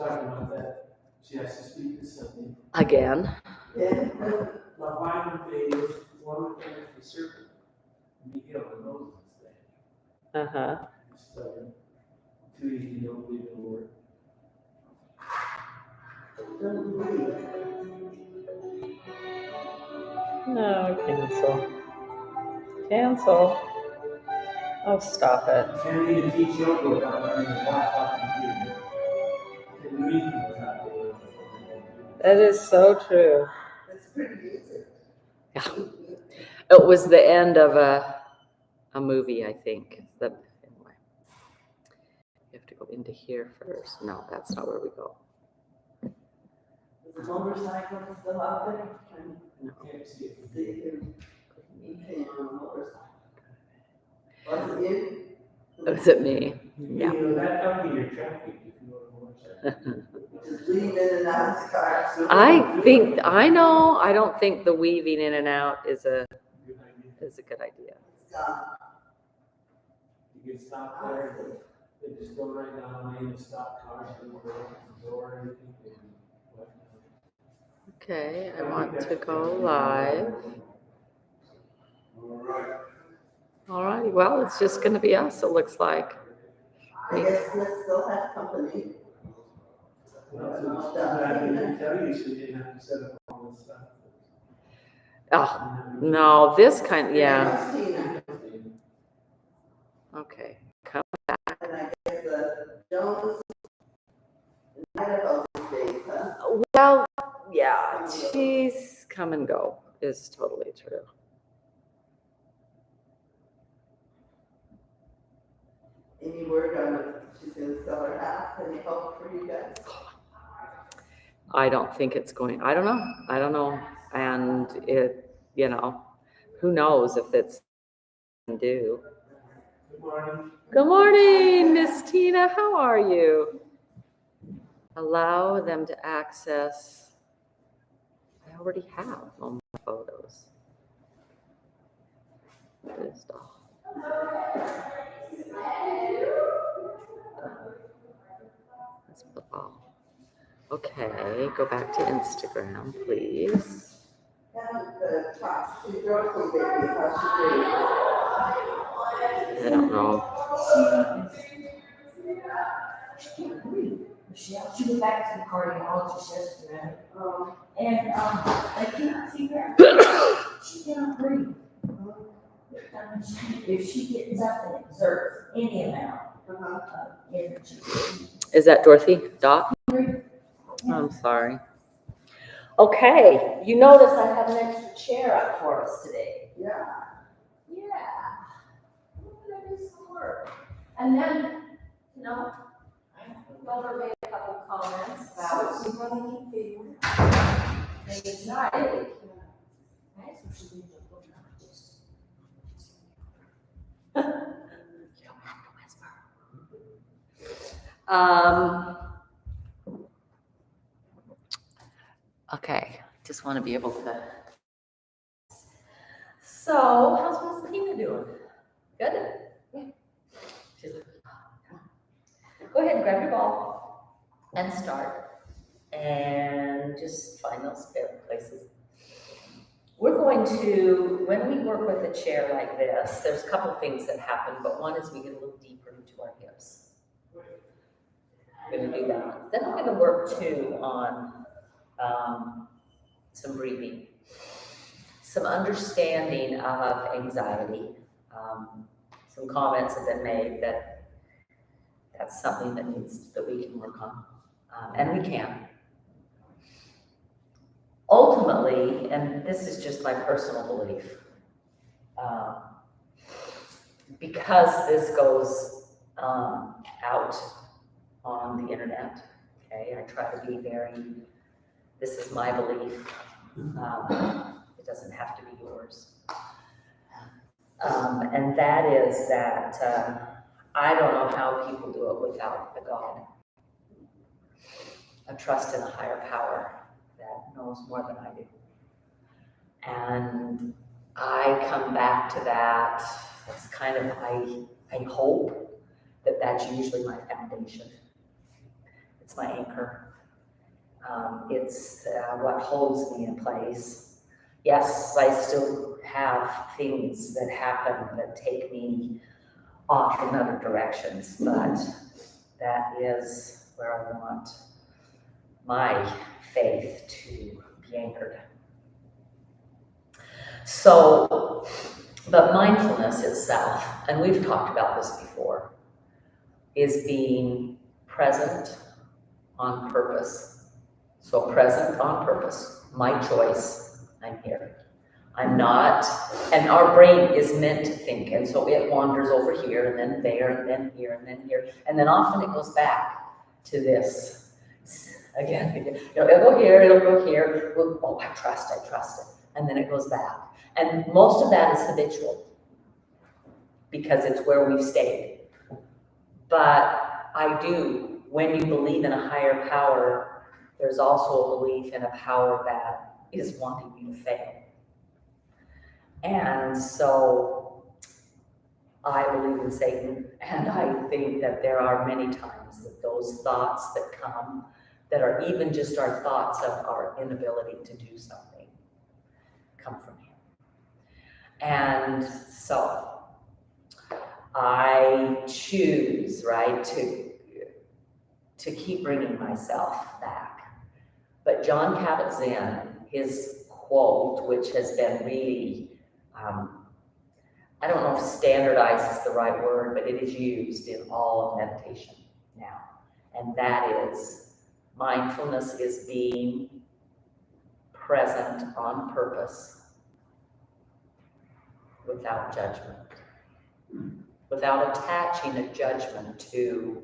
talking about that. She has to speak to something. Again. Yeah. La Vine phase, one of the serpent. Miguel and Moses thing. Uh-huh. So, too easy, don't believe in the word. No, cancel. Cancel. Oh, stop it. And need to teach yoga about learning a laptop computer. And the reading was not good enough. That is so true. That's pretty easy. Yeah. It was the end of a movie, I think. Anyway. You have to go into here first. No, that's not where we go. Is the motorcycle still out there? No. Can't see it. You came on a motorcycle. Was it you? Was it me? Yeah. You know, that up in your traffic if you want to watch that. Just leave in and out of the car. So I don't think the weaving in and out is a good idea. You can stop there, they just go right down the lane and stop cars and open the door and everything. Okay, I want to go live. All righty, well, it's just going to be us, it looks like. I guess let's still have company. Well, I didn't tell you, so you didn't have to set up all this stuff. Oh, no, this kind, yeah. Christina. Okay, come. And I guess Jones. Night of those days, huh? Well, yeah, she's come and go is totally true. Any word on if she's gonna sell her house? Any hope for you guys? I don't think it's going, I don't know. And it, who knows if it's due. Good morning. Good morning, Miss Tina. How are you? Allow them to access. I already have all my photos. Let's put all. Okay, go back to Instagram, please. The top two girls, baby, how I don't know. She can't breathe. She went back to the cardiologist yesterday. And they can't figure out she cannot breathe. If she gets up and exerts any amount of energy. Is that Dorothy Dot? I'm sorry. Okay, you notice I have an extra chair up for us today. Yeah. Yeah. We're gonna do some work. And then, Mother made a couple comments about. So what I keep figuring. Maybe it's not it. That's what she needs to look at. Just. You don't have to whisper. Okay, just want to be able to. So, how's Miss Tina doing? Good? Yeah. She's like, go ahead and grab your ball and start. And just find those favorite places. We're going to, when we work with a chair like this, there's a couple things that happen, but one is we get a little deeper into our hips. We're going to do that. Then we're going to work too on some breathing, some understanding of anxiety. Some comments have been made that that's something that we can work on, and we can. Ultimately, and this is just my personal belief, because this goes out on the internet, okay, I try to be this is my belief, it doesn't have to be yours. And that is that I don't know how people do it without a God, a trust in a higher power that knows more than I do. And I come back to that. That's kind of, I hope that that's usually my foundation. It's my anchor. It's what holds me in place. Yes, I still have things that happen that take me off in other directions, but that is where I want my faith to be anchored. So, but mindfulness itself, and we've talked about this before, is being present on purpose. So present on purpose, my choice, I'm here. I'm not, and our brain is meant to think, and so it wanders over here, and then there, and then here, and then here, and then often it goes back to this. Again, it'll go here, it'll go here, oh, I trust it, and then it goes back. And most of that is habitual, because it's where we've stayed. But I do, when you believe in a higher power, there's also a belief in a power that is wanting you to fail. And so I believe in Satan, and I think that there are many times that those thoughts that come, that are even just our thoughts of our inability to do something, come from him. And so I choose, right, to keep bringing myself back. But Jon Kabat-Zinn, his quote, which has been really, I don't know if standardized is the right word, but it is used in all of meditation now. And that is, mindfulness is being present on purpose without judgment, without attaching a judgment to,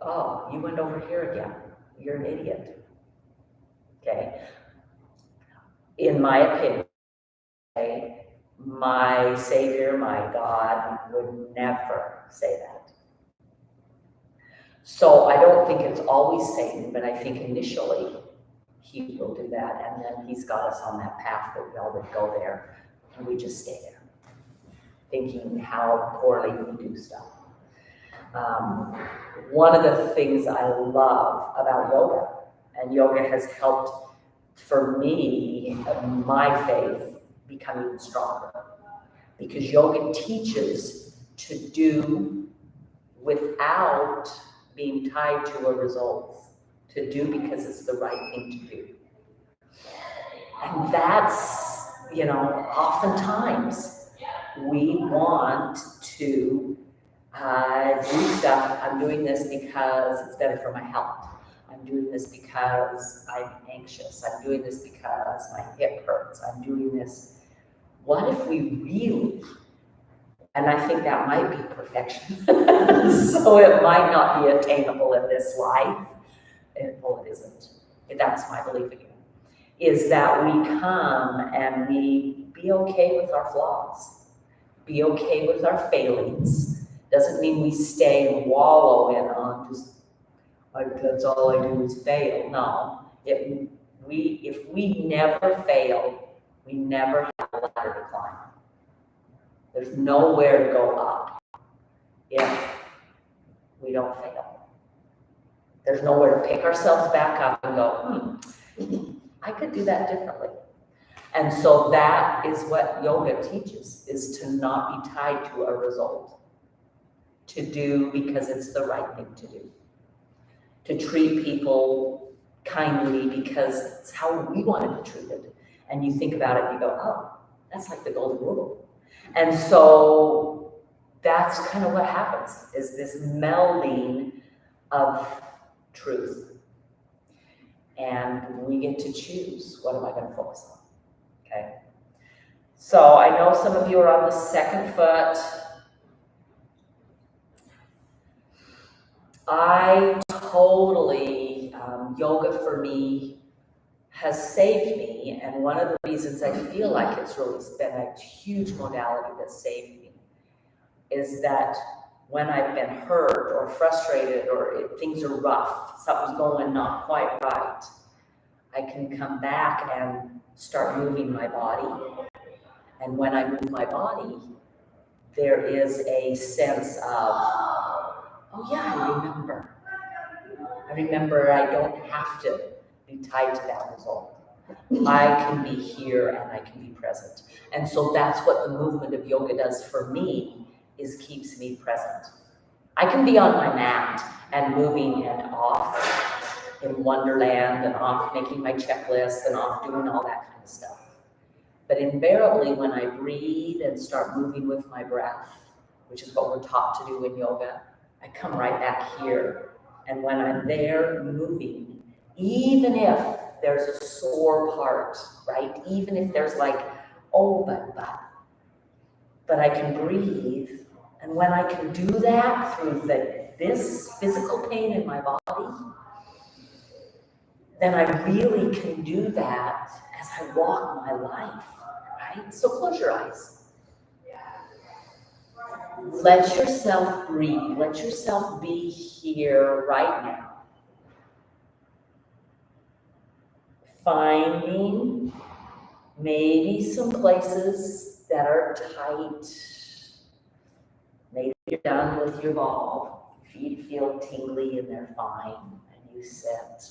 oh, you went over here again, you're an idiot. Okay. In my opinion, my Savior, my God, would never say that. So I don't think it's always Satan, but I think initially he will do that, and then he's got us on that path that we all would go there, and we just stay there, thinking how poorly we do stuff. One of the things I love about yoga, and yoga has helped for me, my faith, become even stronger. Because yoga teaches to do without being tied to a result, to do because it's the right thing to do. And that's, oftentimes we want to do stuff. I'm doing this because it's better for my health. I'm doing this because I'm anxious. I'm doing this because my hip hurts. I'm doing this. What if we really, and I think that might be perfection, so it might not be attainable in this life. Well, it isn't. That's my belief again. Is that we come and we be okay with our flaws, be okay with our failings. Doesn't mean we stay and wallow in on just, that's all I do is fail. No, if we never fail, we never have a ladder to climb. There's nowhere to go up if we don't fail. There's nowhere to pick ourselves back up and go, I could do that differently. And so that is what yoga teaches, is to not be tied to a result. To do because it's the right thing to do. To treat people kindly because it's how we want to be treated. And you think about it and you go, oh, that's like the golden rule. And so that's kind of what happens, is this melding of truth. And we get to choose, what am I going to focus on? Okay. So I know some of you are on the second foot. I totally, yoga for me has saved me, and one of the reasons I feel like it's really been a huge modality that saved me is that when I've been hurt or frustrated or things are rough, something's going not quite right, I can come back and start moving my body. And when I move my body, there is a sense of, oh yeah, I remember I don't have to be tied to that result. I can be here and I can be present. And so that's what the movement of yoga does for me, is keeps me present. I can be on my mat and moving and off in Wonderland and off making my checklists and off doing all that kind of stuff. But invariably when I breathe and start moving with my breath, which is what we're taught to do in yoga, I come right back here. And when I'm there moving, even if there's a sore part, right? Even if there's like, oh, but I can breathe. And when I can do that through this physical pain in my body, then I really can do that as I walk my life, right? So close your eyes. Let yourself breathe. Let yourself be here right now. Finding maybe some places that are tight. Maybe you're done with your ball. Feet feel tingly and they're fine, and you sit.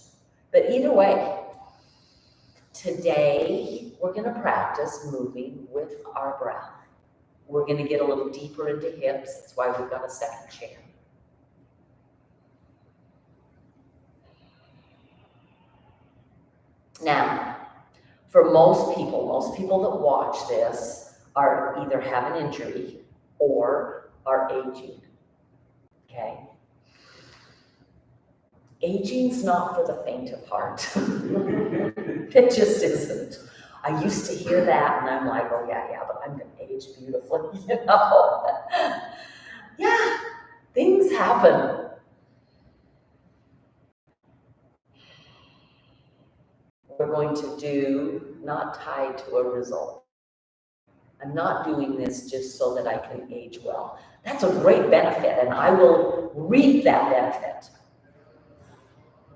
But either way, today we're going to practice moving with our breath. We're going to get a little deeper into hips. That's why we've got a second chair. Now, for most people that watch this are either have an injury or are aging, okay? Aging's not for the faint of heart. It just isn't. I used to hear that and I'm like, oh yeah, but I'm gonna age beautifully, you know? Yeah, things happen. We're going to do, not tied to a result. I'm not doing this just so that I can age well. That's a great benefit and I will reap that benefit.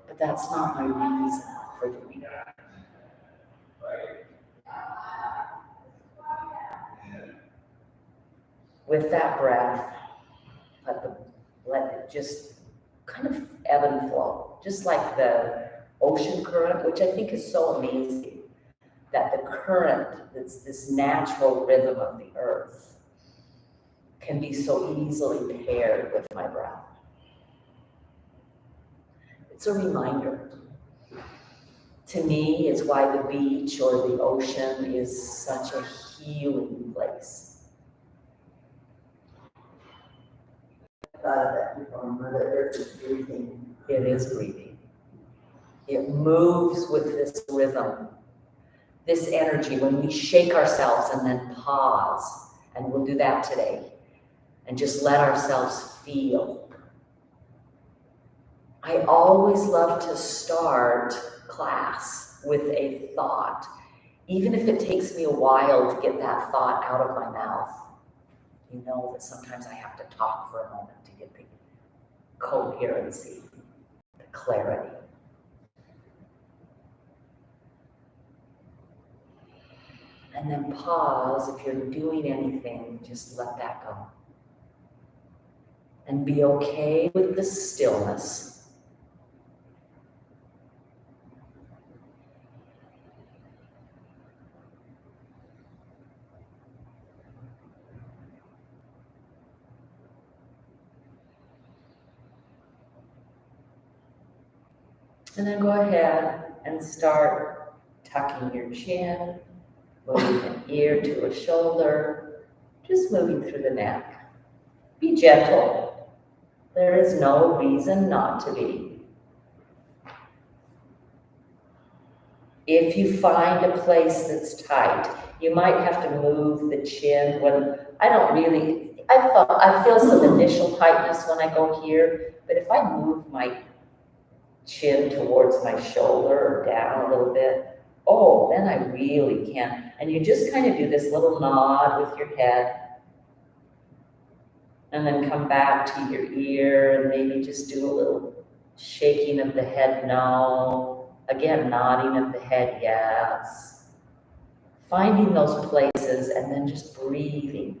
But that's not my reason for doing it. With that breath, let it just kind of ebb and flow, just like the ocean current, which I think is so amazing, that the current, that's this natural rhythm of the earth, can be so easily paired with my breath. It's a reminder. To me, it's why the beach or the ocean is such a healing place. I thought of that before. Mother Earth is breathing. It is breathing. It moves with this rhythm, this energy. When we shake ourselves and then pause, and we'll do that today, and just let ourselves feel. I always love to start class with a thought, even if it takes me a while to get that thought out of my mouth. You know that sometimes I have to talk for a moment to get the coherency, the clarity. And then pause. If you're doing anything, just let that go. And be okay with the stillness. And then go ahead and start tucking your chin, moving an ear to a shoulder, just moving through the neck. Be gentle. There is no reason not to be. If you find a place that's tight, you might have to move the chin. When I feel some initial tightness when I go here, but if I move my chin towards my shoulder or down a little bit, oh, then I really can. And you just kind of do this little nod with your head, and then come back to your ear and maybe just do a little shaking of the head, no. Again, nodding of the head, yes. Finding those places and then just breathing.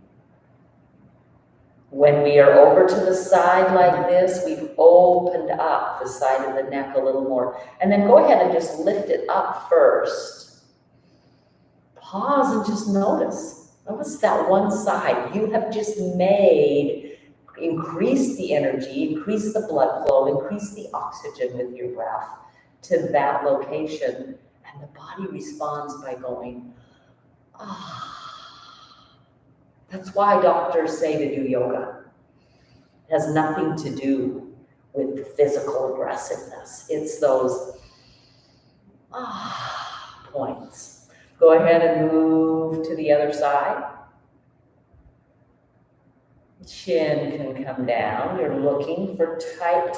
When we are over to the side like this, we've opened up the side of the neck a little more. And then go ahead and just lift it up first. Pause and just notice. Notice that one side. You have just increase the energy, increase the blood flow, increase the oxygen with your breath to that location. And the body responds by going, ah. That's why doctors say to do yoga. It has nothing to do with the physical aggressiveness. It's those points. Go ahead and move to the other side. Chin can come down. You're looking for tight.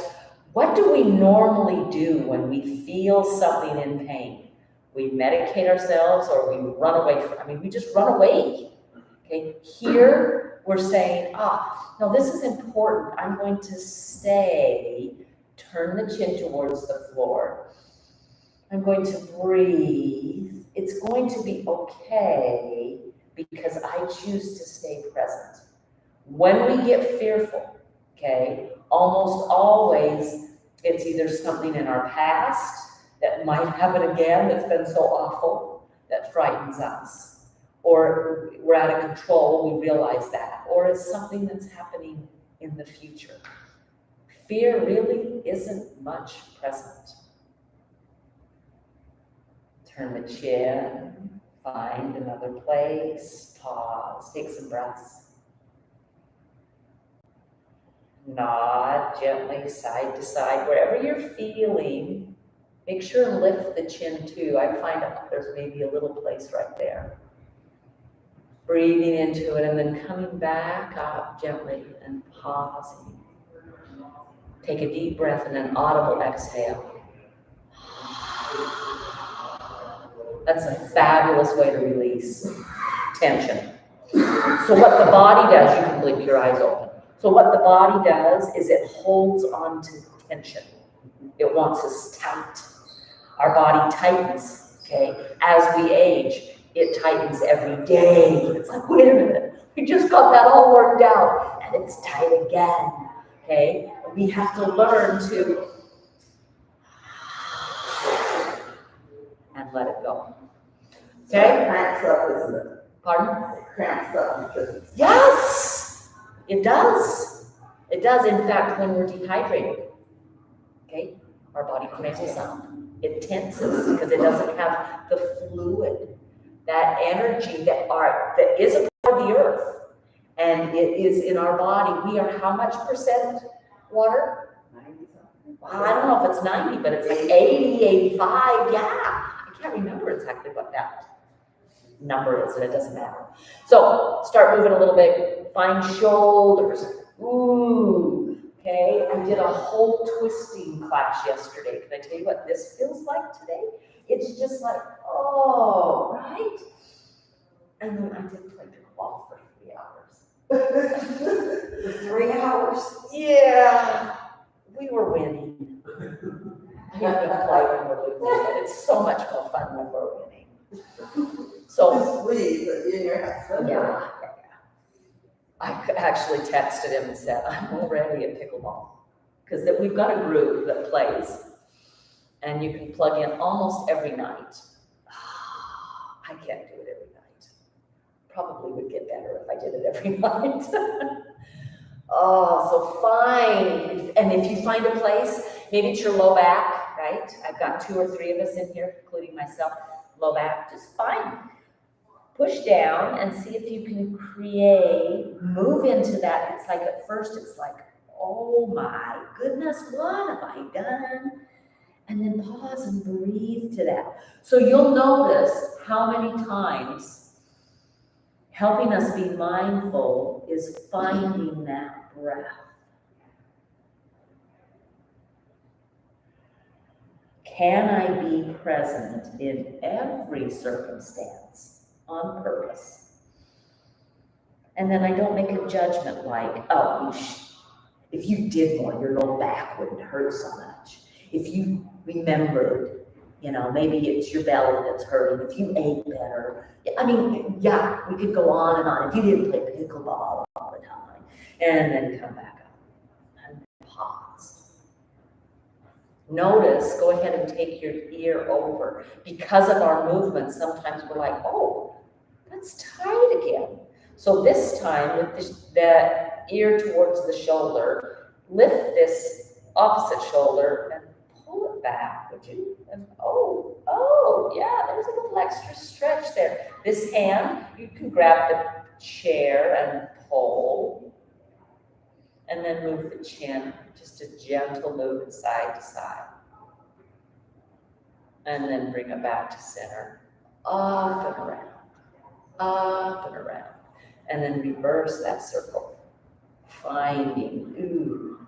What do we normally do when we feel something in pain? We medicate ourselves or we run away we just run away. Okay, here we're saying, no, this is important. I'm going to stay, turn the chin towards the floor. I'm going to breathe. It's going to be okay because I choose to stay present. When we get fearful, okay, almost always it's either something in our past that might happen again that's been so awful that frightens us. Or we're out of control, we realize that. Or it's something that's happening in the future. Fear really isn't much present. Turn the chin, find another place, pause, take some breaths. Nod gently side to side, wherever you're feeling, make sure and lift the chin too. I find there's maybe a little place right there. Breathing into it and then coming back up gently and pausing. Take a deep breath and an audible exhale. That's a fabulous way to release tension. So what the body does, you can blink your eyes open. So what the body does is it holds on to tension. It wants us tight. Our body tightens, okay? As we age, it tightens every day. It's like, wait a minute, we just got that all worked out and it's tight again, okay? We have to learn to and let it go. Okay? It cramps up, isn't it? Pardon? It cramps up because it's. Yes, it does. It does. In fact, when we're dehydrated, okay, our body cramps up. It tenses because it doesn't have the fluid. That energy that is a part of the earth and it is in our body. We are how much percent water? 90-something. Well, I don't know if it's 90, but it's like 80, 85. Yeah, I can't remember exactly what that number is, and it doesn't matter. So start moving a little bit. Find shoulders. Ooh, okay. I did a whole twisting class yesterday. Can I tell you what this feels like today? It's just like, oh, right? And then I did play pickleball for 3 hours. 3 hours? Yeah, we were winning. I have been playing when we're losing, but it's so much more fun when we're winning. So, Just leave, but you and your husband. yeah. I actually texted him and said, I'm already at pickleball. Because we've got a group that plays. And you can plug in almost every night. I can't do it every night. Probably would get better if I did it every night. So fine. And if you find a place, maybe it's your low back, right? I've got 2 or 3 of us in here, including myself. Low back, just fine. Push down and see if you can move into that. It's like at first it's like, oh my goodness, what have I done? And then pause and breathe to that. So you'll notice how many times helping us be mindful is finding that breath. Can I be present in every circumstance on purpose? And then I don't make a judgment like, oh, if you did more, your low back wouldn't hurt so much. If you remembered, maybe it's your belly that's hurting. If you ate better. I mean, yeah, we could go on and on. If you didn't play pickleball all the time. and then come back up and pause. Notice, go ahead and take your ear over. Because of our movement, sometimes we're like, oh, that's tight again. So this time, with that ear towards the shoulder, lift this opposite shoulder and pull it back, would you? And oh, yeah, there's a little extra stretch there. This hand, you can grab the chair and pull, and then move the chin, just a gentle move side to side. And then bring it back to center, up and around, up and around. And then reverse that circle, finding, ooh.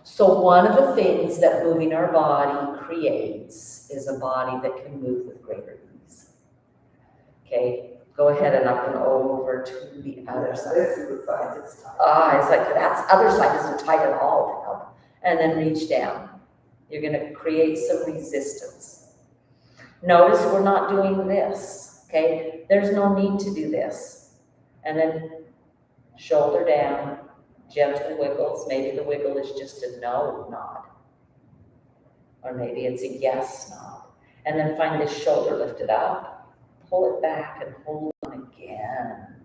So one of the things that moving our body creates is a body that can move with greater ease. Okay, go ahead and up and over to the other side. This is the side that's tight. It's like that other side isn't tight at all. And then reach down. You're gonna create some resistance. Notice we're not doing this, okay? There's no need to do this. And then shoulder down, gentle wiggles. Maybe the wiggle is just a no nod. Or maybe it's a yes nod. And then find this shoulder lifted up, pull it back and hold on again.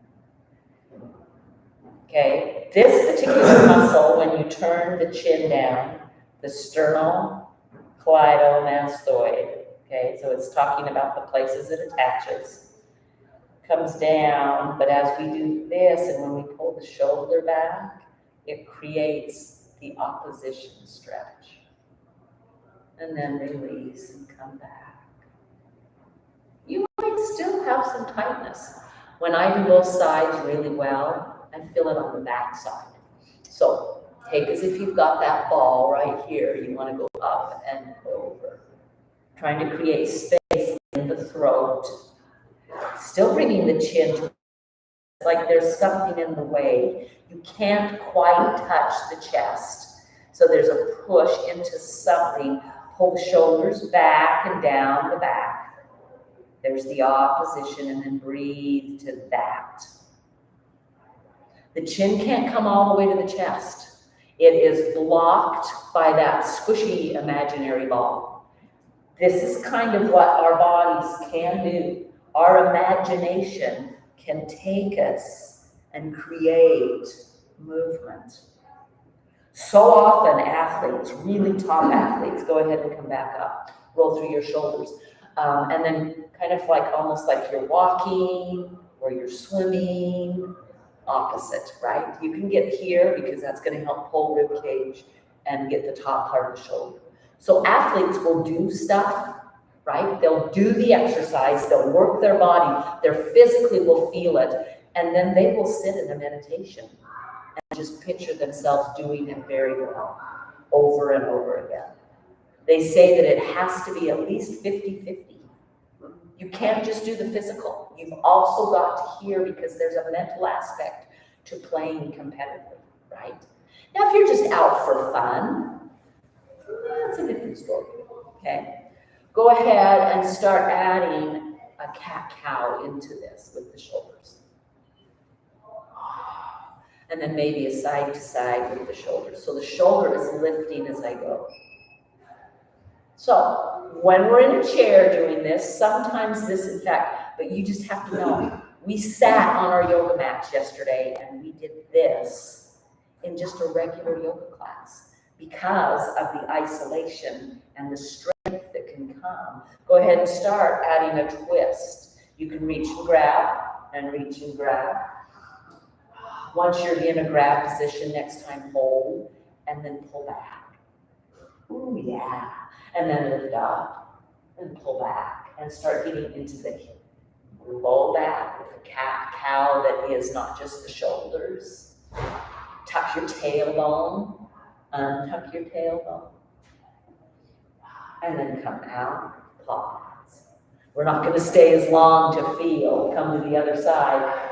Okay, this particular muscle, when you turn the chin down, the sternocleidomastoid, okay, so it's talking about the places it attaches, comes down, but as we do this and when we pull the shoulder back, it creates the opposition stretch. And then release and come back. You might still have some tightness. When I do both sides really well, I feel it on the back side. So take as if you've got that ball right here. You want to go up and over. Trying to create space in the throat. Still bringing the chin to, like there's something in the way. You can't quite touch the chest. So there's a push into something. Pull the shoulders back and down the back. There's the opposition, and then breathe to that. The chin can't come all the way to the chest. It is blocked by that squishy imaginary ball. This is kind of what our bodies can do. Our imagination can take us and create movement. So often athletes, really top athletes, go ahead and come back up, roll through your shoulders. And then kind of like almost like you're walking or you're swimming, opposite, right? You can get here because that's going to help pull rib cage and get the top part of the shoulder. So athletes will do stuff, right? They'll do the exercise, they'll work their body, they physically will feel it, and then they will sit in a meditation and just picture themselves doing it very well over and over again. They say that it has to be at least 50-50. You can't just do the physical. You've also got to hear, because there's a mental aspect to playing competitively, right? Now, if you're just out for fun, that's a different story, okay? Go ahead and start adding a cat-cow into this with the shoulders. And then maybe a side to side with the shoulders. So the shoulder is lifting as I go. So when we're in a chair doing this, sometimes this, in fact, but you just have to know, we sat on our yoga mats yesterday and we did this in just a regular yoga class because of the isolation and the strength that can come. Go ahead and start adding a twist. You can reach and grab and reach and grab. Once you're in a grab position, next time hold and then pull back. Ooh, yeah. And then lift up and pull back and start getting into the low back with a cat-cow that is not just the shoulders. Tuck your tailbone, untuck your tailbone, and then come out, pause. We're not going to stay as long to feel. Come to the other side.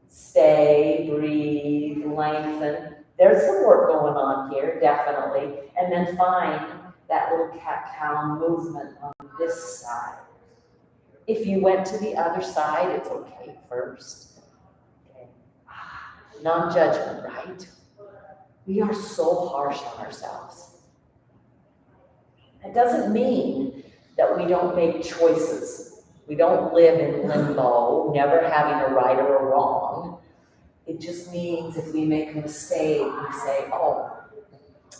Stay, breathe, lengthen. There's some work going on here, definitely. And then find that little cat-cow movement on this side. If you went to the other side, it's okay first. Okay. Non-judgment, right? We are so harsh on ourselves. It doesn't mean that we don't make choices. We don't live in limbo, never having a right or a wrong. It just means if we make a mistake, we say, oh,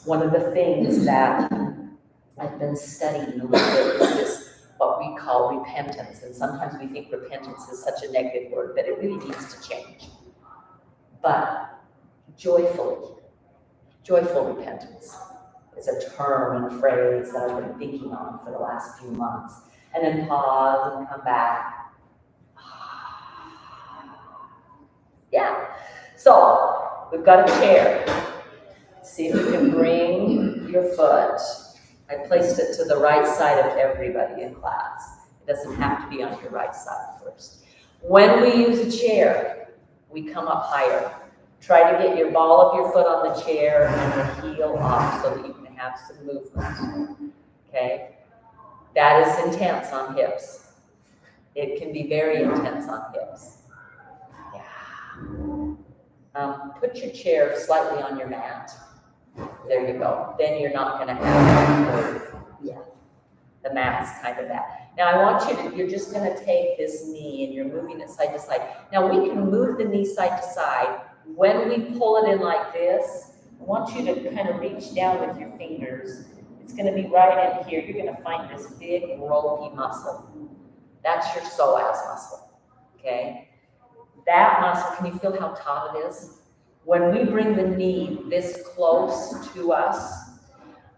one of the things that I've been studying a little bit is this, what we call repentance. And sometimes we think repentance is such a negative word, but it really needs to change. But joyful repentance is a term and a phrase that I've been thinking on for the last few months. And then pause and come back. Yeah. So we've got a chair. See if you can bring your foot. I placed it to the right side of everybody in class. It doesn't have to be on your right side first. When we use a chair, we come up higher. Try to get your ball of your foot on the chair and the heel off so that you can have some movement. Okay? That is intense on hips. It can be very intense on hips. Yeah. Put your chair slightly on your mat. There you go. Then you're not going to have the mat's kind of that. Now I want you to, you're just going to take this knee and you're moving it side to side. Now we can move the knee side to side. When we pull it in like this, I want you to kind of reach down with your fingers. It's going to be right in here. You're going to find this big ropey muscle. That's your psoas muscle. Okay? That muscle, can you feel how taut it is? When we bring the knee this close to us,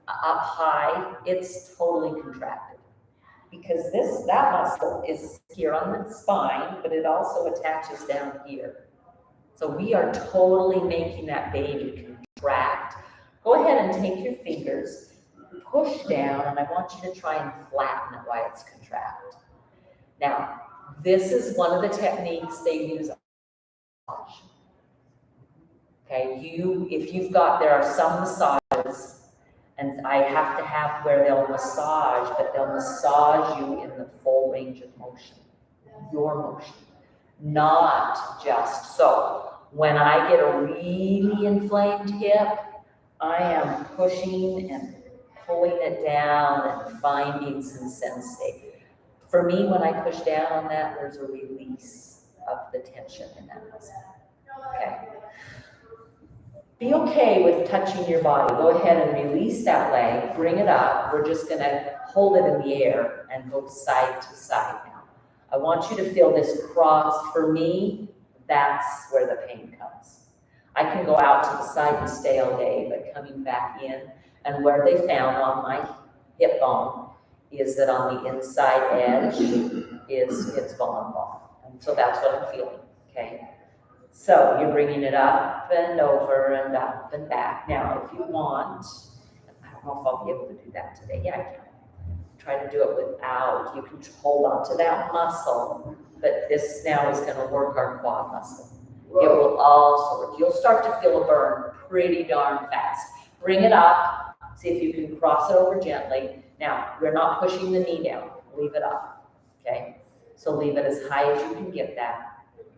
up high, it's totally contracted. Because that muscle is here on the spine, but it also attaches down here. So we are totally making that baby contract. Go ahead and take your fingers, push down, and I want you to try and flatten it while it's contract. Now, this is one of the techniques they use. Okay, if you've got, there are some massages, and I have to have where they'll massage, but they'll massage you in the full range of motion, your motion, not just so. When I get a really inflamed hip, I am pushing and pulling it down and finding some sensation. For me, when I push down on that, there's a release of the tension in that muscle. Okay. Be okay with touching your body. Go ahead and release that leg, bring it up. We're just going to hold it in the air and go side to side now. I want you to feel this cross. For me, that's where the pain comes. I can go out to the side and stay all day, but coming back in, and where they found on my hip bone is that on the inside edge is its bone. And so that's what I'm feeling, okay? So you're bringing it up and over and up and back. Now, if you want, I don't know if I'll be able to do that today. Yeah, I can. Try to do it without. You can hold on to that muscle, but this now is going to work our quad muscle. It will also work. You'll start to feel a burn pretty darn fast. Bring it up. See if you can cross it over gently. Now, we're not pushing the knee down. Leave it up, okay? So leave it as high as you can get that.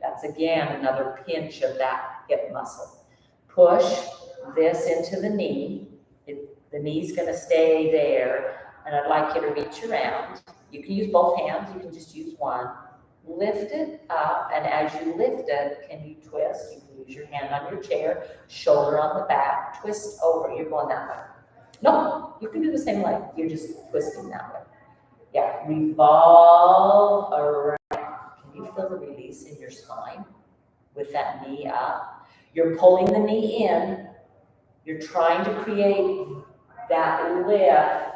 That's again another pinch of that hip muscle. Push this into the knee. The knee's going to stay there, and I'd like you to reach around. You can use both hands. You can just use one. Lift it up, and as you lift it, can you twist? You can use your hand on your chair, shoulder on the back, twist over. You're going that way. No, you can do the same leg. You're just twisting that way. Yeah, revolve around. Can you feel the release in your spine with that knee up? You're pulling the knee in. You're trying to create that lift.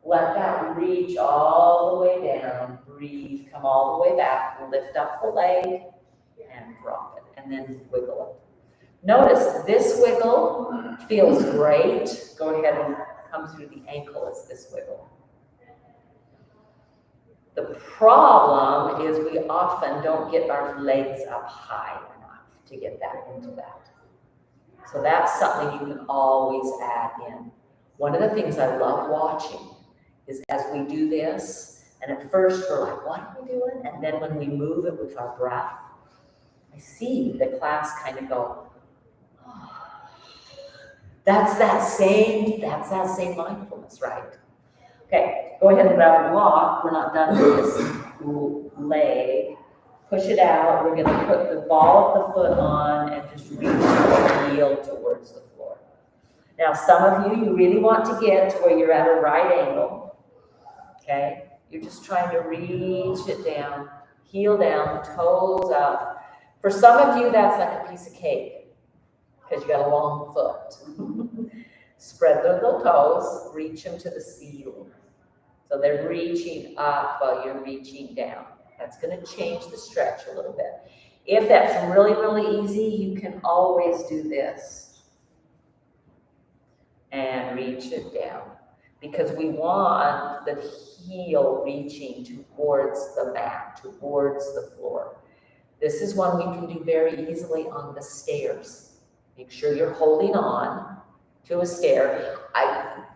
Let that reach all the way down. Breathe, come all the way back. Lift up the leg and drop it. And then wiggle it. Notice this wiggle feels great. Go ahead and come through the ankle as this wiggle. The problem is we often don't get our legs up high enough to get that into that. So that's something you can always add in. One of the things I love watching is as we do this, and at first we're like, what are we doing? And then when we move it with our breath, I see the class kind of go, oh. That's that same mindfulness, right? Okay, go ahead and grab a block. We're not done with this leg. Push it out. We're gonna put the ball of the foot on and just reach the heel towards the floor. Now, some of you really want to get to where you're at a right angle, okay? You're just trying to reach it down, heel down, toes up. For some of you, that's like a piece of cake because you got a long foot. Spread the little toes, reach them to the seal. So they're reaching up while you're reaching down. That's going to change the stretch a little bit. If that's really, really easy, you can always do this and reach it down because we want the heel reaching towards the mat, towards the floor. This is one we can do very easily on the stairs. Make sure you're holding on to a stair. I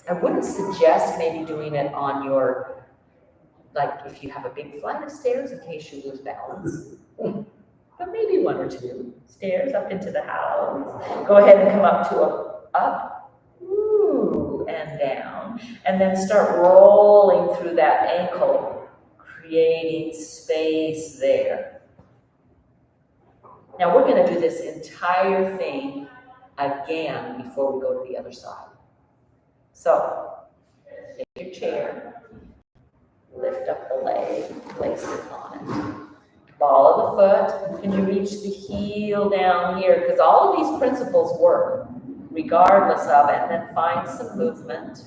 wouldn't suggest maybe doing it on your, like if you have a big flight of stairs in case you lose balance. But maybe one or two stairs up into the house. Go ahead and come up to up, ooh, and down. And then start rolling through that ankle, creating space there. Now we're gonna do this entire thing again before we go to the other side. So, take your chair, lift up the leg, place it on it. Ball of the foot, can you reach the heel down here? Because all of these principles work regardless of it, and then find some movement.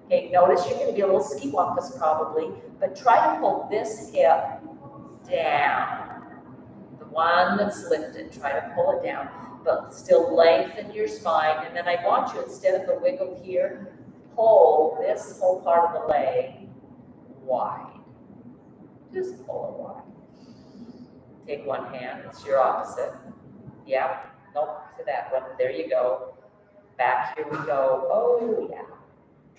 Okay, notice you're going to be a little ski-wampus probably, but try to pull this hip down. The one that's lifted, try to pull it down, but still lengthen your spine. And then I want you, instead of the wiggle here, pull this whole part of the leg wide. Just pull it wide. Take one hand, it's your opposite. Yeah, nope, to that one. There you go. Back, here we go. Oh, yeah.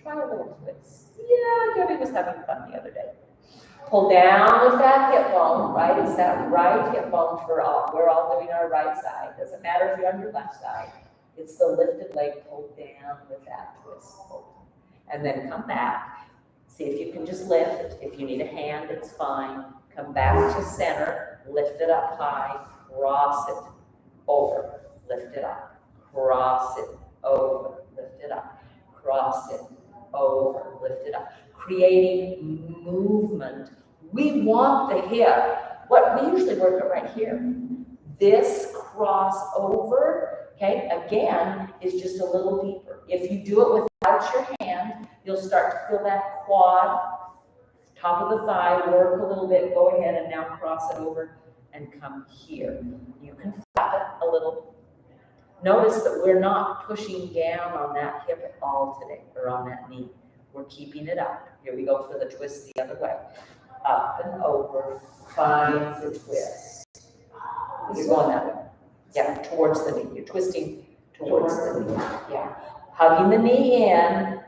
Try a little twist. Yeah, Debbie was having fun the other day. Pull down with that hip bone, right? It's that right hip bone for all. We're all doing our right side. Doesn't matter if you're on your left side. It's the lifted leg pulled down with that twist. And then come back. See if you can just lift. If you need a hand, it's fine. Come back to center. Lift it up high. Cross it over. Lift it up. Cross it over. Lift it up. Cross it over. Lift it up. Creating movement. We want the hip. What we usually work it right here. This crossover, okay, again, is just a little deeper. If you do it without your hand, you'll start to feel that quad, top of the thigh, work a little bit, go ahead and now cross it over and come here. You can flap it a little. Notice that we're not pushing down on that hip at all today, or on that knee. We're keeping it up. Here we go for the twist the other way. Up and over, find the twist. You're going that way. Yeah, towards the knee. You're twisting towards the knee. Yeah. Hugging the knee in,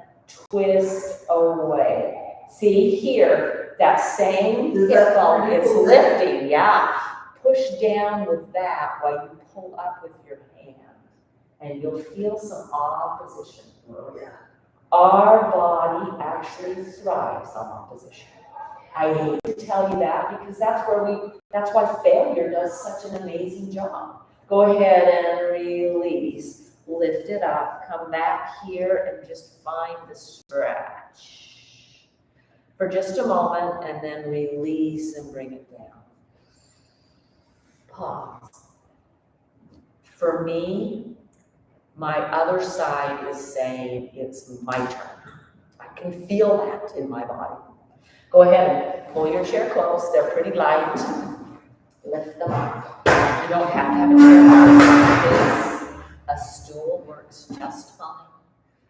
twist away. See here, that same hip bone, it's lifting, yeah. Push down with that while you pull up with your hand. And you'll feel some opposition. Oh, yeah. Our body actually thrives on opposition. I hate to tell you that because that's why failure does such an amazing job. Go ahead and release. Lift it up. Come back here and just find the stretch for just a moment and then release and bring it down. Pause. For me, my other side is saying it's my turn. I can feel that in my body. Go ahead and pull your chair close. They're pretty light. Lift them up. You don't have to have a chair like this. A stool works just fine.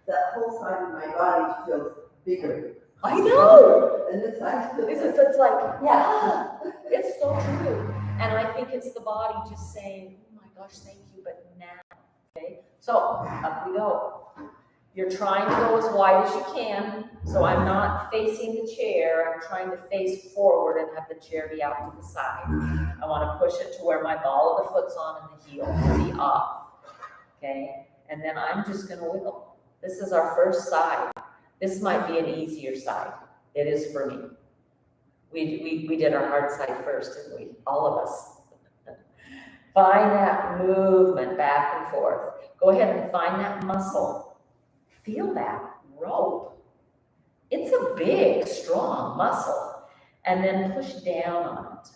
That whole side of my body feels bigger. I know. And this side feels It's like, yeah, it's so true. And I think it's the body just saying, oh my gosh, thank you, but now, okay? So up we go. You're trying to go as wide as you can. So I'm not facing the chair. I'm trying to face forward and have the chair be out to the side. I want to push it to where my ball of the foot's on and the heel will be off. okay? And then I'm just gonna wiggle. This is our first side. This might be an easier side. It is for me. We did our hard side first, didn't we? All of us. Find that movement back and forth. Go ahead and find that muscle. Feel that rope. It's a big, strong muscle. And then push down on it.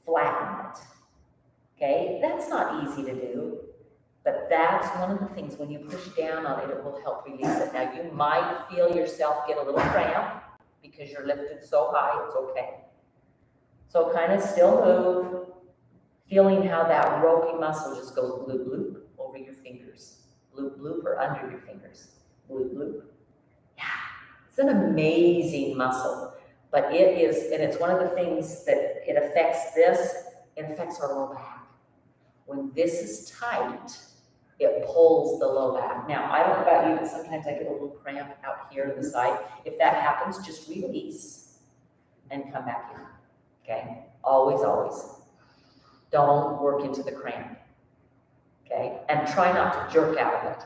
Flatten it. Okay? That's not easy to do. But that's one of the things, when you push down on it, it will help release it. Now, you might feel yourself get a little cramp because you're lifted so high, it's okay. So kind of still move, feeling how that ropey muscle just goes bloop, bloop over your fingers. Bloop, bloop, or under your fingers. Bloop, bloop. Yeah, it's an amazing muscle. But it is, and it's one of the things that it affects it affects our low back. When this is tight, it pulls the low back. Now, I don't know about you, but sometimes I get a little cramp out here to the side. If that happens, just release and come back in, okay? Always, always. Don't work into the cramp, okay? And try not to jerk out of it.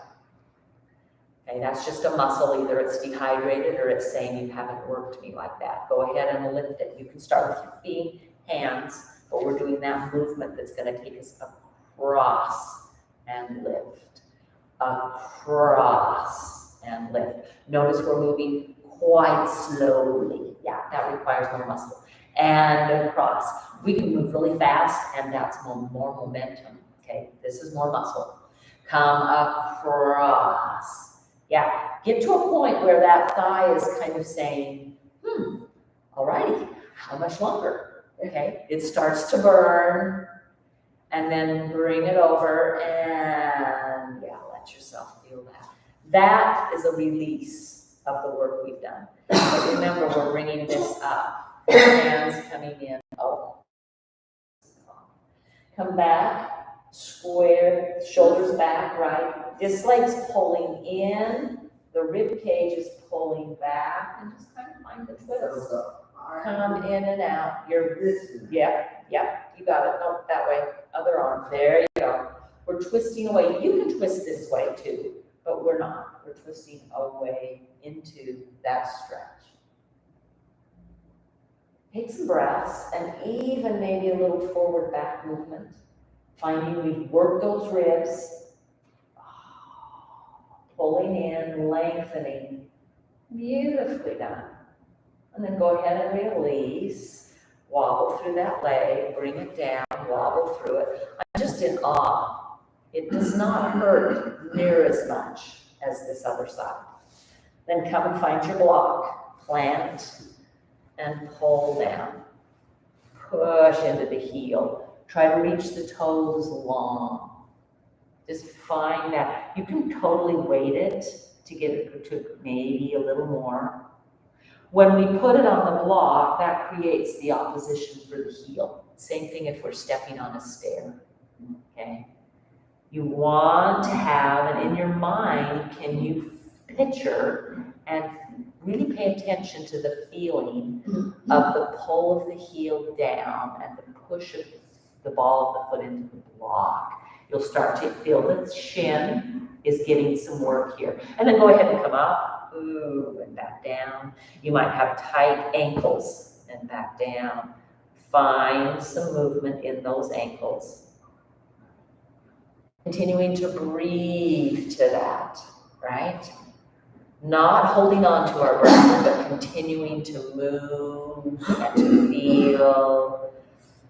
Okay, that's just a muscle. Either it's dehydrated or it's saying you haven't worked me like that. Go ahead and lift it. You can start with your feet, hands, but we're doing that movement that's gonna take us across and lift, across and lift. Notice we're moving quite slowly. Yeah, that requires more muscle. And across. We can move really fast, and that's more momentum. Okay, this is more muscle. Come across. Yeah, get to a point where that thigh is kind of saying, alrighty, how much longer? Okay, it starts to burn. And then bring it over and let yourself feel that. That is a release of the work we've done. But remember, we're bringing this up. Hands coming in. Oh. Come back, square, shoulders back, right? This leg's pulling in. The rib cage is pulling back. And just kind of find the twist. Come in and out. You got it. No, that way. Other arm. There you go. We're twisting away. You can twist this way too, but we're not. We're twisting away into that stretch. Take some breaths and even maybe a little forward back movement. Finding we've worked those ribs. Pulling in, lengthening. Beautifully done. And then go ahead and release. Wobble through that leg, bring it down, wobble through it. I'm just in awe. It does not hurt near as much as this other side. Then come and find your block. Plant and pull down. Push into the heel. Try to reach the toes long. Just find that. You can totally weight it to get it to maybe a little more. When we put it on the block, that creates the opposition for the heel. Same thing if we're stepping on a stair, okay? You want to have, and in your mind, can you picture and really pay attention to the feeling of the pull of the heel down and the push of the ball of the foot into the block. You'll start to feel the shin is getting some work here. And then go ahead and come up. Ooh, and back down. You might have tight ankles and back down. Find some movement in those ankles. Continuing to breathe to that, right? Not holding on to our breath, but continuing to move and to feel.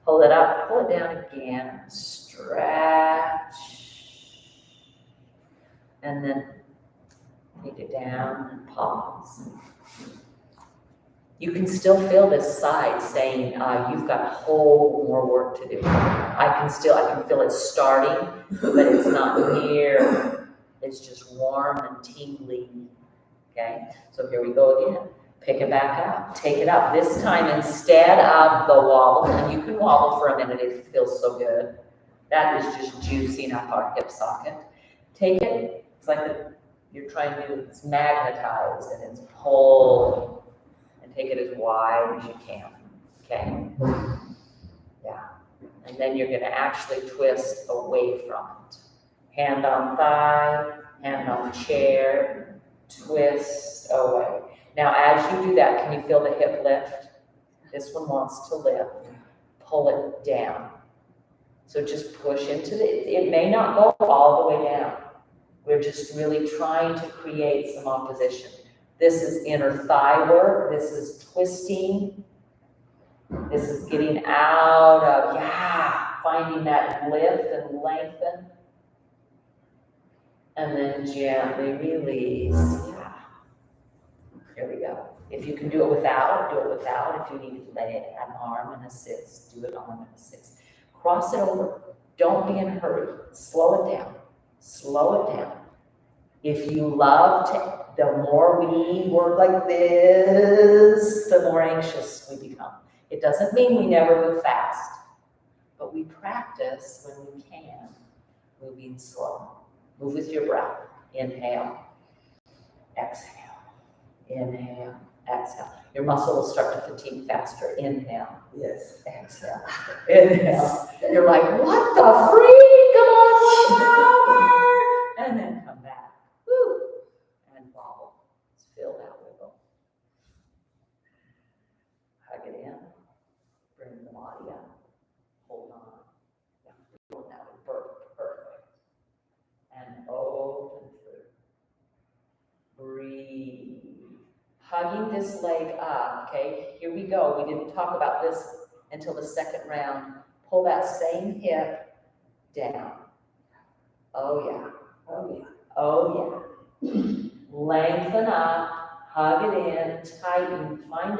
Hold it up, pull it down again, stretch. And then take it down and pause. You can still feel this side saying, you've got a whole more work to do. I can feel it starting, but it's not near. It's just warm and tingly. Okay, so here we go again. Pick it back up, take it up. This time, instead of the wobble, and you can wobble for a minute if it feels so good. That is just juicing up our hip socket. Take it, it's like you're trying to, it's magnetized and it's pulling. And take it as wide as you can, okay? Yeah, and then you're gonna actually twist away from it. Hand on thigh, hand on chair, twist away. Now, as you do that, can you feel the hip lift? This one wants to lift. Pull it down. So just push into it may not go all the way down. We're just really trying to create some opposition. This is inner thigh work. This is twisting. This is getting out of, finding that lift and lengthen. And then gently release. Here we go. If you can do it without, do it without. If you need to lay an arm and assist, do it arm and assist. Cross it over. Don't be in a hurry. Slow it down. Slow it down. If you love to, the more we work like this, the more anxious we become. It doesn't mean we never move fast, but we practice when we can, moving slow. Move with your breath. Inhale, exhale, inhale, exhale. Your muscle will start to fatigue faster. Inhale, Yes. exhale, inhale. You're like, what the freak? Come on, power! And then come back. Woo! And wobble. Feel that wiggle. Hug it in. Bring the body up. Hold on. Yeah, feel that perfect. And open through. Breathe. Hugging this leg up, okay? Here we go. We didn't talk about this until the second round. Pull that same hip down. Oh yeah. Oh, yeah. Oh yeah. Lengthen up, hug it in, tighten, find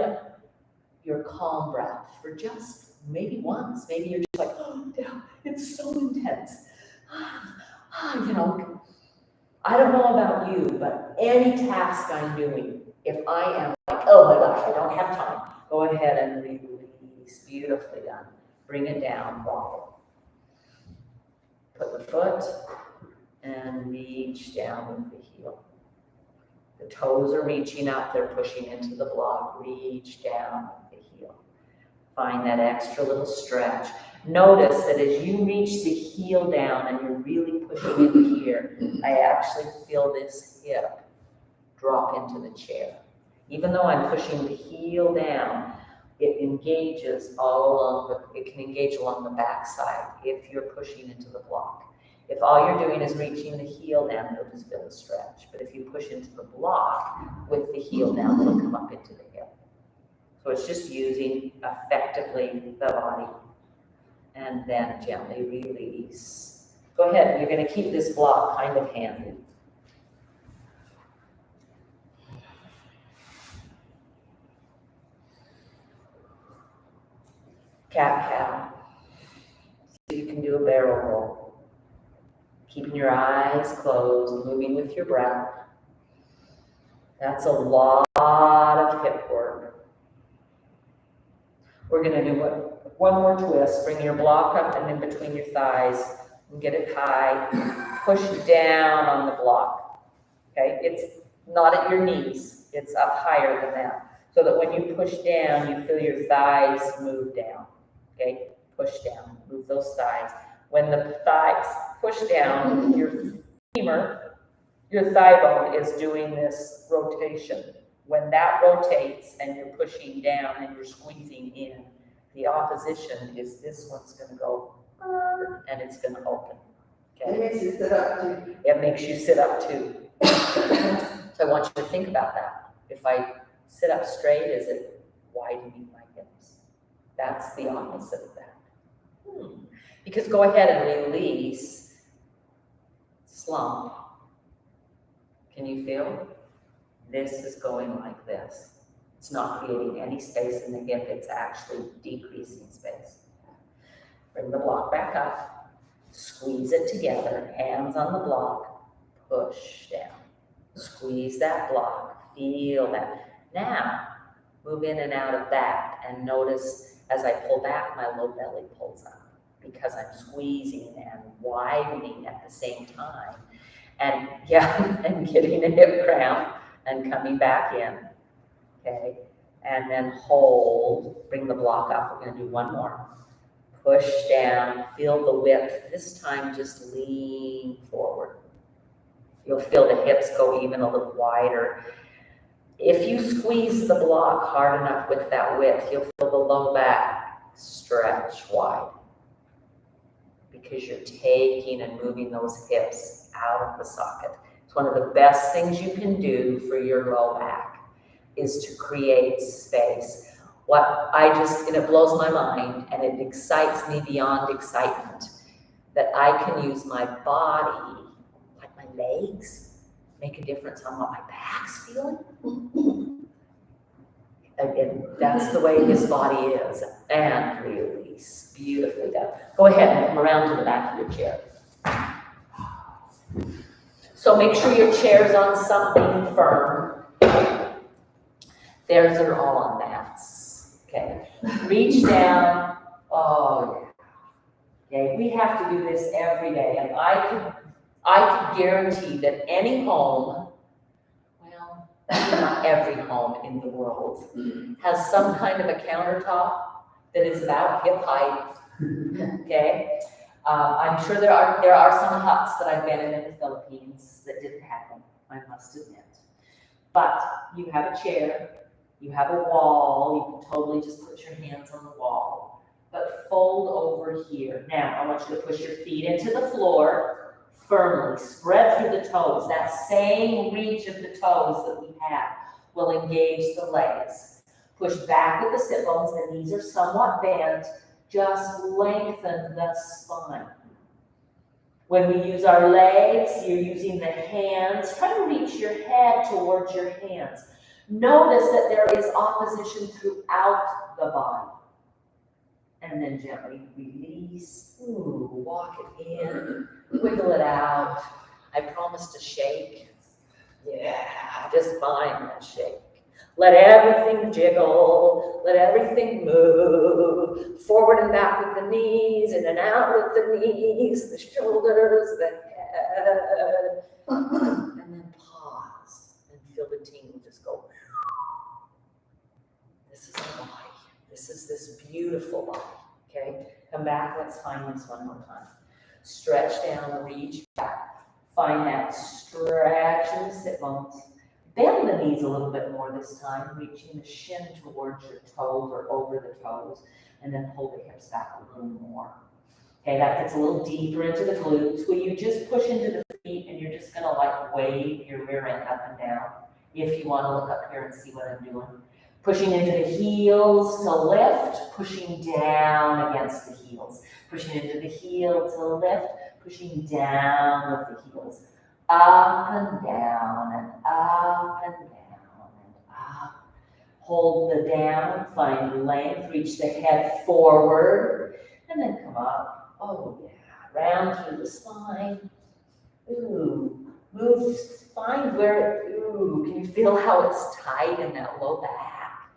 your calm breath for just maybe once. Maybe you're just like, oh, yeah, it's so intense. You know, I don't know about you, but any task I'm doing, if I am like, oh my gosh, I don't have time, go ahead and release. Beautifully done. Bring it down, wobble. Put the foot and reach down with the heel. The toes are reaching up, they're pushing into the block. Reach down with the heel. Find that extra little stretch. Notice that as you reach the heel down and you're really pushing in here, I actually feel this hip drop into the chair. Even though I'm pushing the heel down, it engages it can engage along the back side if you're pushing into the block. If all you're doing is reaching the heel down, you'll just feel the stretch. But if you push into the block with the heel down, it'll come up into the hip. So it's just using effectively the body. And then gently release. Go ahead, you're going to keep this block kind of handy. Cat-cow. So you can do a barrel roll. Keeping your eyes closed, moving with your breath. That's a lot of hip work. We're going to do one more twist. Bring your block up and in between your thighs and get it high. Push down on the block. Okay? It's not at your knees. It's up higher than that. So that when you push down, you feel your thighs move down. Okay? Push down. Move those thighs. When the thighs push down, your femur, your thigh bone is doing this rotation. When that rotates and you're pushing down and you're squeezing in, the opposition is this one's going to go and it's going to open. Okay? It makes you sit up too. It makes you sit up too. So I want you to think about that. If I sit up straight, is it widening my hips? That's the opposite of that. Because go ahead and release, slump. Can you feel? This is going like this. It's not creating any space in the hip, it's actually decreasing space. Bring the block back up, squeeze it together, hands on the block, push down. Squeeze that block, feel that. Now, move in and out of that and notice as I pull back, my low belly pulls up because I'm squeezing and widening at the same time. And and getting a hip cramp and coming back in, okay? And then hold, bring the block up. We're gonna do one more. Push down, feel the width. This time just lean forward. You'll feel the hips go even a little wider. If you squeeze the block hard enough with that width, you'll feel the low back stretch wide because you're taking and moving those hips out of the socket. It's one of the best things you can do for your low back is to create space. And it blows my mind and it excites me beyond excitement that I can use my body, like my legs, make a difference on what my back's feeling. Again, that's the way this body is. And release. Beautifully done. Go ahead and come around to the back of your chair. So make sure your chair's on something firm. Theirs are all on mats. Okay. Reach down. Oh, yeah. Okay. We have to do this every day. And I could guarantee that any home, well, not every home in the world, has some kind of a countertop that is about hip height. Okay. I'm sure there are some huts that I've been in the Philippines that didn't have them, I must admit. But you have a chair, you have a wall, you can totally just put your hands on the wall, but fold over here. Now, I want you to push your feet into the floor firmly, spread through the toes. That same reach of the toes that we have will engage the legs. Push back with the sit bones, the knees are somewhat bent. Just lengthen the spine. When we use our legs, you're using the hands. Try to reach your head towards your hands. Notice that there is opposition throughout the body. And then gently release. Ooh, walk it in. Wiggle it out. I promise to shake. Yeah, just find that shake. Let everything jiggle, let everything move, forward and back with the knees, in and out with the knees, the shoulders, the head, and then pause and feel the tingle just go. This is our body. This is this beautiful body, okay? Come back, let's find this one more time. Stretch down, reach back, find that stretch in the sit bones. Bend the knees a little bit more this time, reaching the shin towards your toes or over the toes, and then pull the hips back a little more. Okay, that gets a little deeper into the glutes, where you just push into the feet and you're just gonna like wave your rear end up and down. If you wanna look up here and see what I'm doing. Pushing into the heels to lift, pushing down against the heels. Pushing into the heel to lift, pushing down with the heels. Up and down and up and down and up. Hold the down, find length, reach the head forward, and then come up. Oh yeah, round through the spine. Ooh, move, find where, ooh, can you feel how it's tight in that low back?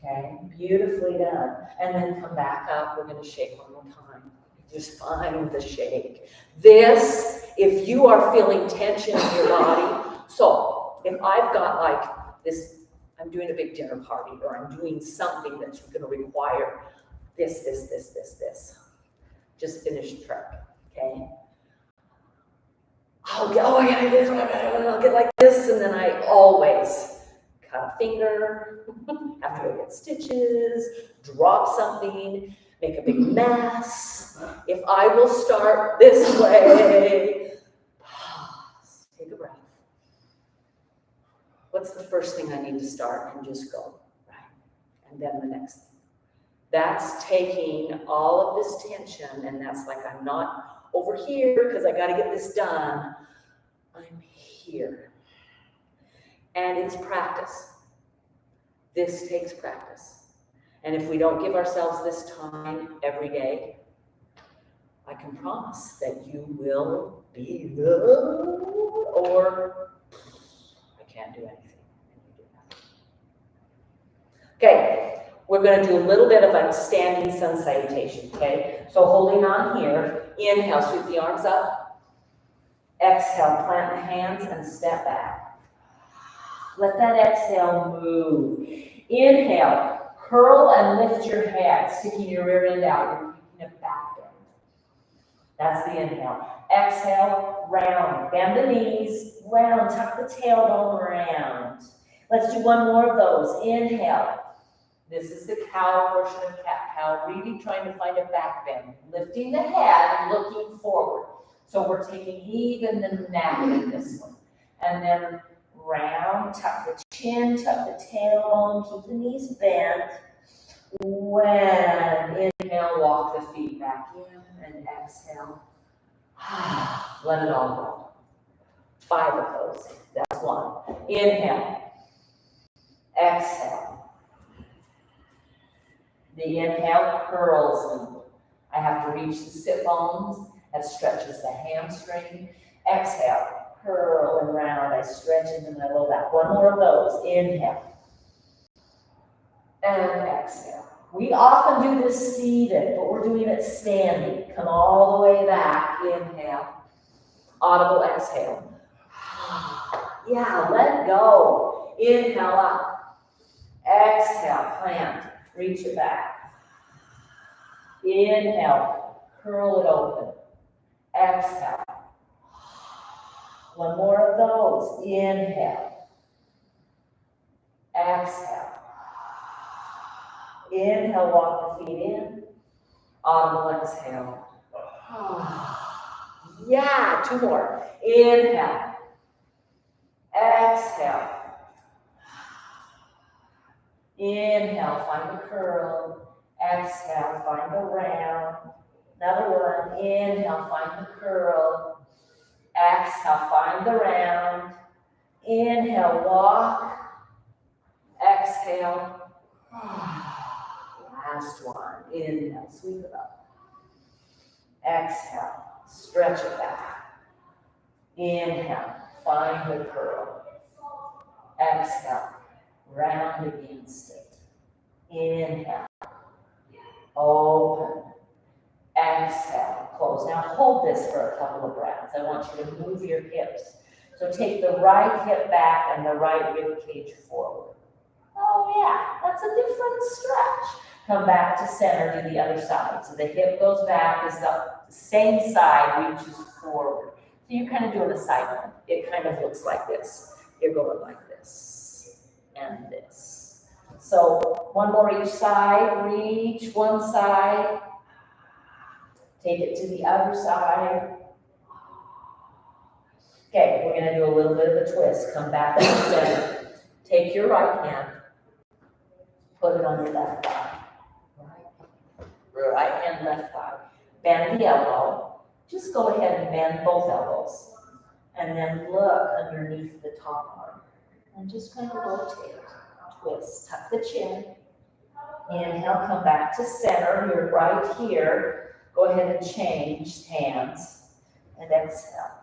Okay, beautifully done. And then come back up, we're gonna shake one more time. Just find the shake. This, if you are feeling tension in your body, so if I've got like this, I'm doing a big dinner party or I'm doing something that's going to require this. Just finish the trek, okay? I'll get like this, and then I always cut a finger, have to go get stitches, drop something, make a big mess. If I will start this way, pause, take a breath. What's the first thing I need to start? And just go, right? And then the next thing. That's taking all of this tension, and that's like, I'm not over here because I got to get this done. I'm here. And it's practice. This takes practice. And if we don't give ourselves this time every day, I can promise that you will be the, or I can't do anything. Okay, we're going to do a little bit of a standing sun salutation, okay? So holding on here, inhale, sweep the arms up. Exhale, plant the hands and step back. Let that exhale move. Inhale. Curl and lift your head, sticking your rear end out. hip back bend. That's the inhale. Exhale, round. Bend the knees, round. Tuck the tailbone around. Let's do one more of those. Inhale. This is the cow portion of cat-cow, really trying to find a back bend. Lifting the head, looking forward. So we're taking even the neck in this one. And then round, tuck the chin, tuck the tailbone, keep the knees bent. When inhale, walk the feet back in, and exhale. Let it all go. 5 of those. That's 1. Inhale. Exhale. The inhale curls me. I have to reach the sit bones. That stretches the hamstring. Exhale. Curl and round. I stretch into my low back. 1 more of those. Inhale. And exhale. We often do this seated, but we're doing it standing. Come all the way back. Inhale. Audible exhale. Yeah, let go. Inhale up. Exhale, plant. Reach it back. Inhale. Curl it open. Exhale. 1 more of those. Inhale. Exhale. Inhale, walk the feet in. Audible exhale. Yeah, 2 more. Inhale. Exhale. Inhale, find the curl. Exhale, find the round. Another one. Inhale, find the curl. Exhale, find the round. Inhale, walk. Exhale. Last one. Inhale, sweep it up. Exhale, stretch it back. Inhale, find the curl. Exhale, round against it. Inhale, open. Exhale, close. Now hold this for a couple of breaths. I want you to move your hips. So take the right hip back and the right rib cage forward. Oh yeah, that's a different stretch. Come back to center to the other side. So the hip goes back as the same side reaches forward. So you're kind of doing a side bend. It kind of looks like this. You're going like this and this. So 1 more each side. Reach one side. Take it to the other side. Okay, we're going to do a little bit of a twist. Come back to center. Take your right hand. Put it on your left thigh. Right hand, left thigh. Bend the elbow. Just go ahead and bend both elbows. And then look underneath the top arm. And just kind of rotate. Twist. Tuck the chin. Inhale, come back to center. You're right here. Go ahead and change hands. And exhale.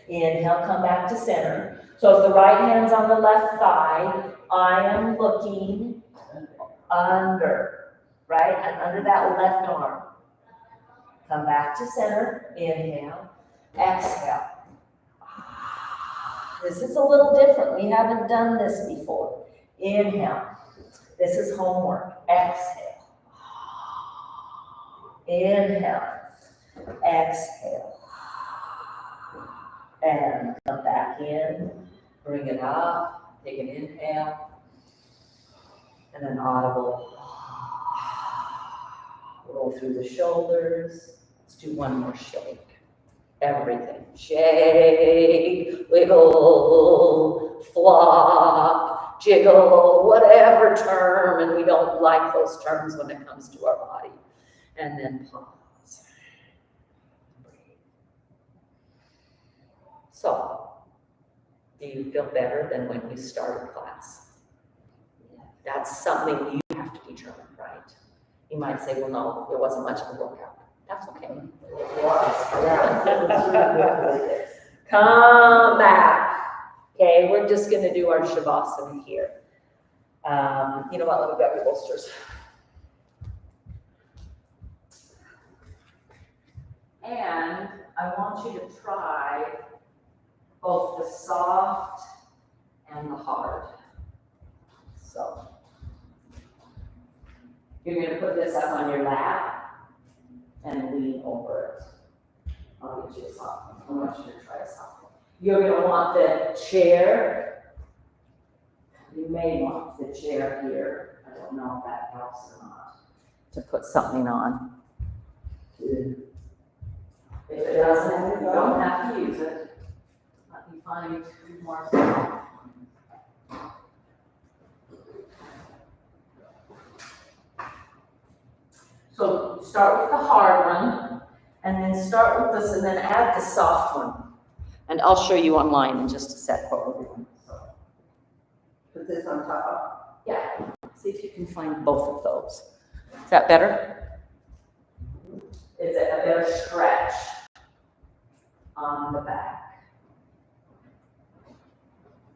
Inhale, come back to center. So if the right hand's on the left thigh, I am looking under, right? And under that left arm. Come back to center. Inhale. Exhale. This is a little different. We haven't done this before. Inhale. This is homework. Exhale. Inhale. Exhale. And come back in. Bring it up. Take an inhale. And an audible. Roll through the shoulders. Let's do 1 more shake. Everything. Shake, wiggle, flop, jiggle, whatever term, and we don't like those terms when it comes to our body. And then pause. So, do you feel better than when you started class? That's something you have to determine, right? You might say, well, no, it wasn't much of a workout. That's okay. Come back. Okay, we're just going to do our Shavasana here. You know what? Let me grab your bolsters. And I want you to try both the soft and the hard. So, You're gonna put this up on your lap and lean over it. I'll get you a soft one. I want you to try a soft one. You're gonna want the chair. You may want the chair here. I don't know if that helps or not. To put something on. If it doesn't, you don't have to use it. Let me find 2 more soft ones. So start with the hard one, and then start with this, and then add the soft one. And I'll show you online in just a sec what we're doing. Put this on top. Yeah, see if you can find both of those. Is that better? Is it a better stretch on the back?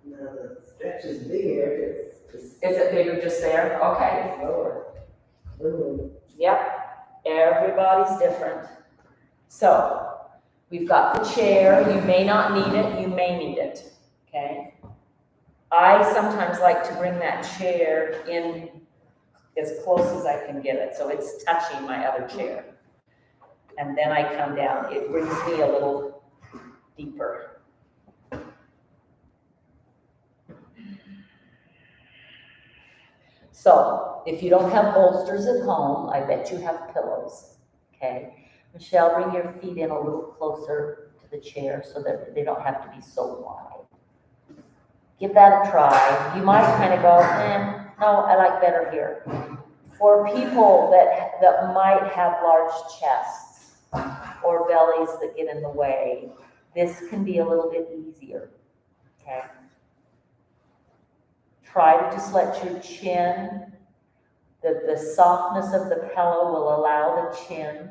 No, the stretch is bigger, Is it bigger just there? Okay. lower. Yep, everybody's different. So, we've got the chair. You may not need it, you may need it, okay? I sometimes like to bring that chair in as close as I can get it, so it's touching my other chair. And then I come down. It brings me a little deeper. So, if you don't have bolsters at home, I bet you have pillows, okay? Michelle, bring your feet in a little closer to the chair so that they don't have to be so wide. Give that a try. You might kind of go, no, I like better here. For people that might have large chests or bellies that get in the way, this can be a little bit easier, okay? Try to just let your chin, the softness of the pillow will allow the chin.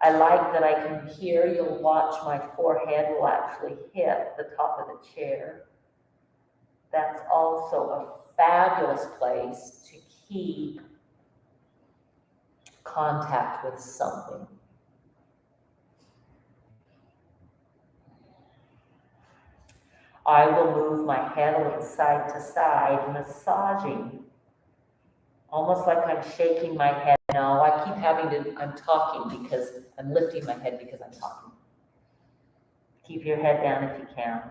I like that I can hear, you'll watch my forehead will actually hit the top of the chair. That's also a fabulous place to keep contact with something. I will move my head a little side to side, massaging, almost like I'm shaking my head. No, I keep I'm talking because I'm lifting my head because I'm talking. Keep your head down if you can.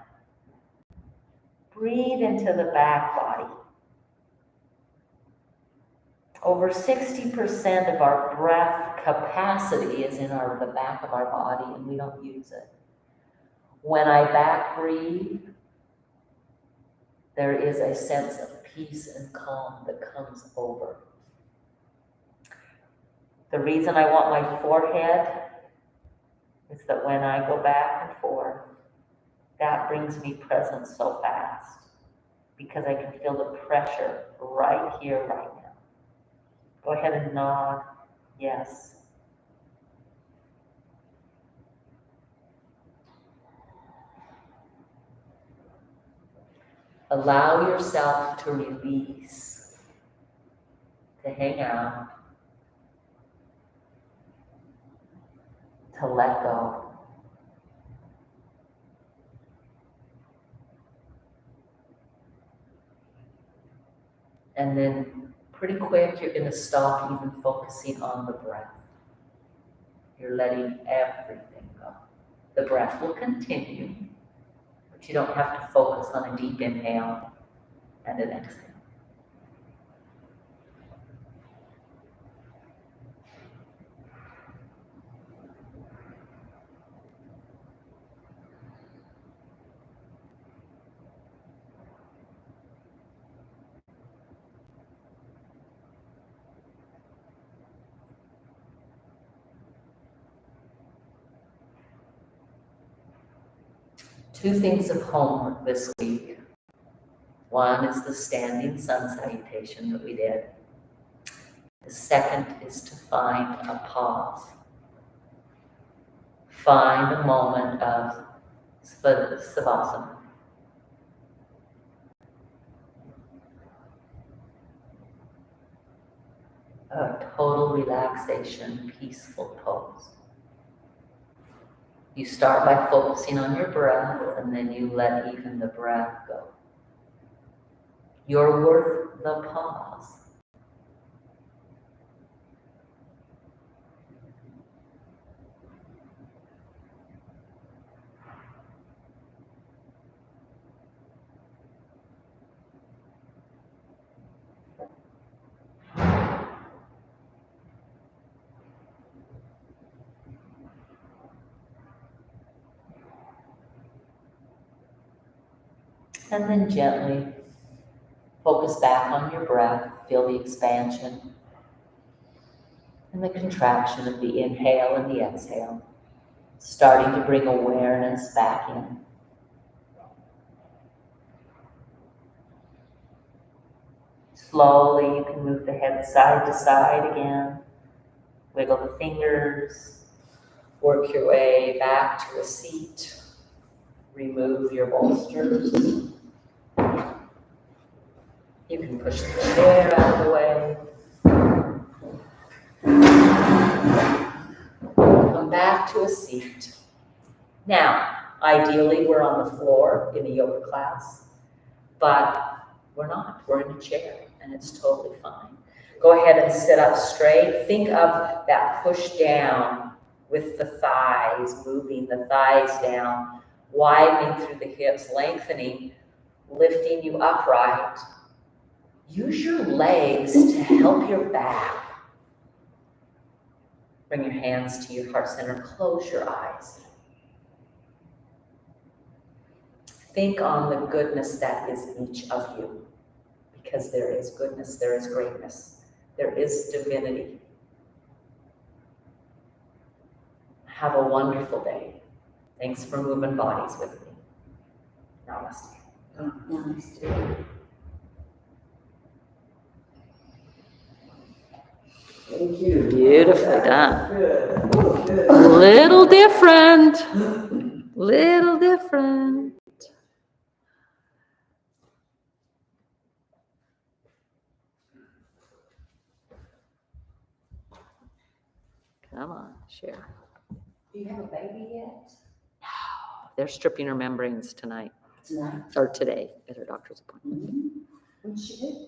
Breathe into the back body. Over 60% of our breath capacity is in the back of our body, and we don't use it. When I back breathe, there is a sense of peace and calm that comes over. The reason I want my forehead is that when I go back and forth, that brings me presence so fast because I can feel the pressure right here, right now. Go ahead and nod, yes. Allow yourself to release, to hang out, to let go. And then pretty quick, you're going to stop even focusing on the breath. You're letting everything go. The breath will continue, but you don't have to focus on a deep inhale and an exhale. Two things of homework this week. One is the standing sun salutation that we did. The second is to find a pause. Find a moment of savasana. A total relaxation, peaceful pose. You start by focusing on your breath, and then you let even the breath go. You're worth the pause. And then gently focus back on your breath. Feel the expansion and the contraction of the inhale and the exhale. Starting to bring awareness back in. Slowly, you can move the head side to side again. Wiggle the fingers. Work your way back to a seat. Remove your bolsters. You can push the chair out of the way. Come back to a seat. Now, ideally, we're on the floor in a yoga class, but we're not. We're in a chair, and it's totally fine. Go ahead and sit up straight. Think of that push down with the thighs, moving the thighs down, widening through the hips, lengthening, lifting you upright. Use your legs to help your back. Bring your hands to your heart center. Close your eyes. Think on the goodness that is each of you, because there is goodness, there is greatness, there is divinity. Have a wonderful day. Thanks for moving bodies with me. Namaste. Thank you. Beautifully done. Good. Ooh, good. Little different. Little different. Come on, share. Do you have a baby yet? They're stripping her membranes tonight, Tonight. or today, at her doctor's appointment. What's she do?